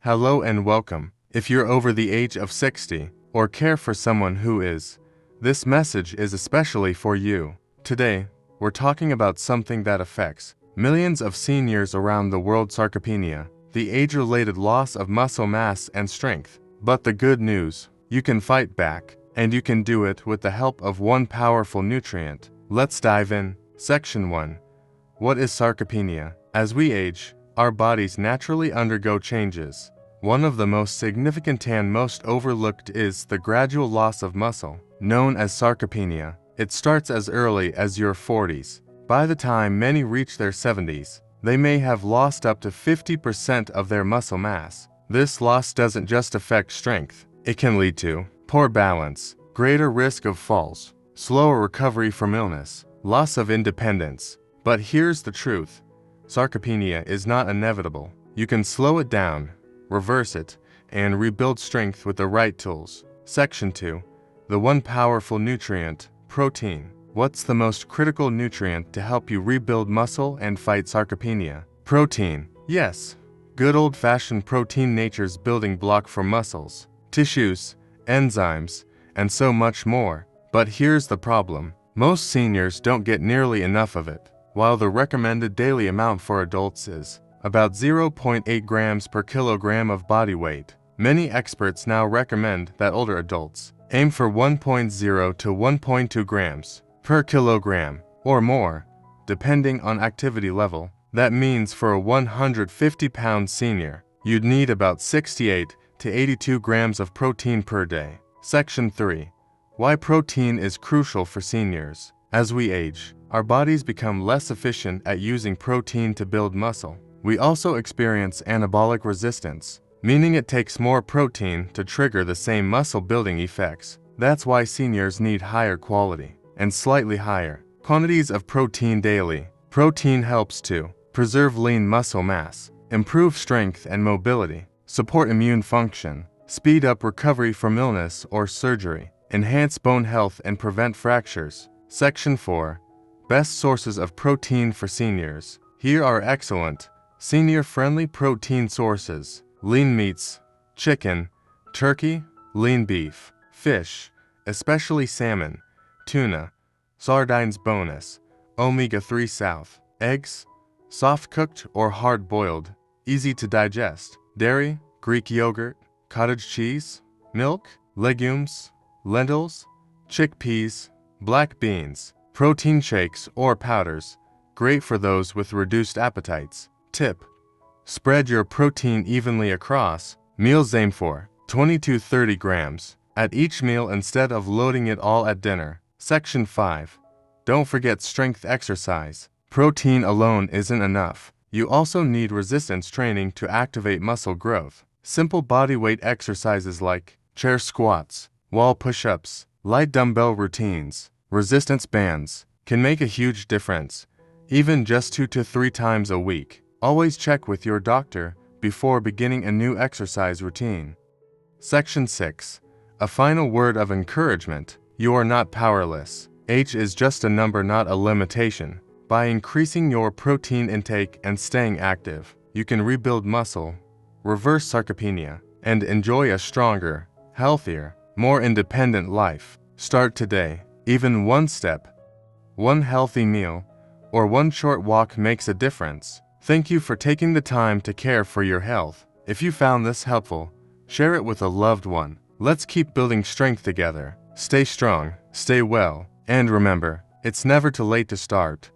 Hello and welcome. If you're over the age of 60 or care for someone who is, this message is especially for you. Today, we're talking about something that affects millions of seniors around the world: sarcopenia, the age-related loss of muscle mass and strength. But the good news, you can fight back, and you can do it with the help of one powerful nutrient. Let's dive in. Section 1. What is sarcopenia? As we age, our bodies naturally undergo changes. One of the most significant and most overlooked is the gradual loss of muscle, known as sarcopenia. It starts as early as your 40s. By the time many reach their 70s, they may have lost up to 50% of their muscle mass. This loss doesn't just affect strength. It can lead to poor balance, greater risk of falls, slower recovery from illness, loss of independence. But here's the truth. Sarcopenia is not inevitable. You can slow it down, reverse it, and rebuild strength with the right tools. Section 2. The one powerful nutrient: protein. What's the most critical nutrient to help you rebuild muscle and fight sarcopenia? Protein. Yes, good old-fashioned protein, nature's building block for muscles, tissues, enzymes, and so much more. But here's the problem. Most seniors don't get nearly enough of it. While the recommended daily amount for adults is about 0.8 grams per kilogram of body weight, many experts now recommend that older adults aim for 1.0 to 1.2 grams per kilogram, or more, depending on activity level. That means for a 150-pound senior, you'd need about 68 to 82 grams of protein per day. Section 3. Why protein is crucial for seniors. As we age, our bodies become less efficient at using protein to build muscle. We also experience anabolic resistance, meaning it takes more protein to trigger the same muscle-building effects. That's why seniors need higher quality and slightly higher quantities of protein daily. Protein helps to preserve lean muscle mass, improve strength and mobility, support immune function, speed up recovery from illness or surgery, enhance bone health and prevent fractures. Section 4. Best sources of protein for seniors. Here are excellent, senior-friendly protein sources: lean meats, chicken, turkey, lean beef, fish, especially salmon, tuna, sardines bonus, omega-3 south, eggs, soft-cooked or hard-boiled, easy to digest, dairy, Greek yogurt, cottage cheese, milk, legumes, lentils, chickpeas, black beans, protein shakes or powders, great for those with reduced appetites. Tip: spread your protein evenly across meals. Aim for 20 to 30 grams at each meal instead of loading it all at dinner. Section 5. Don't forget strength exercise. Protein alone isn't enough. You also need resistance training to activate muscle growth. Simple bodyweight exercises like chair squats, wall push-ups, light dumbbell routines, resistance bands can make a huge difference, even just 2 to 3 times a week. Always check with your doctor before beginning a new exercise routine. Section 6. A final word of encouragement: you are not powerless. Age is just a number, not a limitation. By increasing your protein intake and staying active, you can rebuild muscle, reverse sarcopenia, and enjoy a stronger, healthier, more independent life. Start today. Even one step, one healthy meal, or one short walk makes a difference. Thank you for taking the time to care for your health. If you found this helpful, share it with a loved one. Let's keep building strength together. Stay strong, stay well, and remember, it's never too late to start.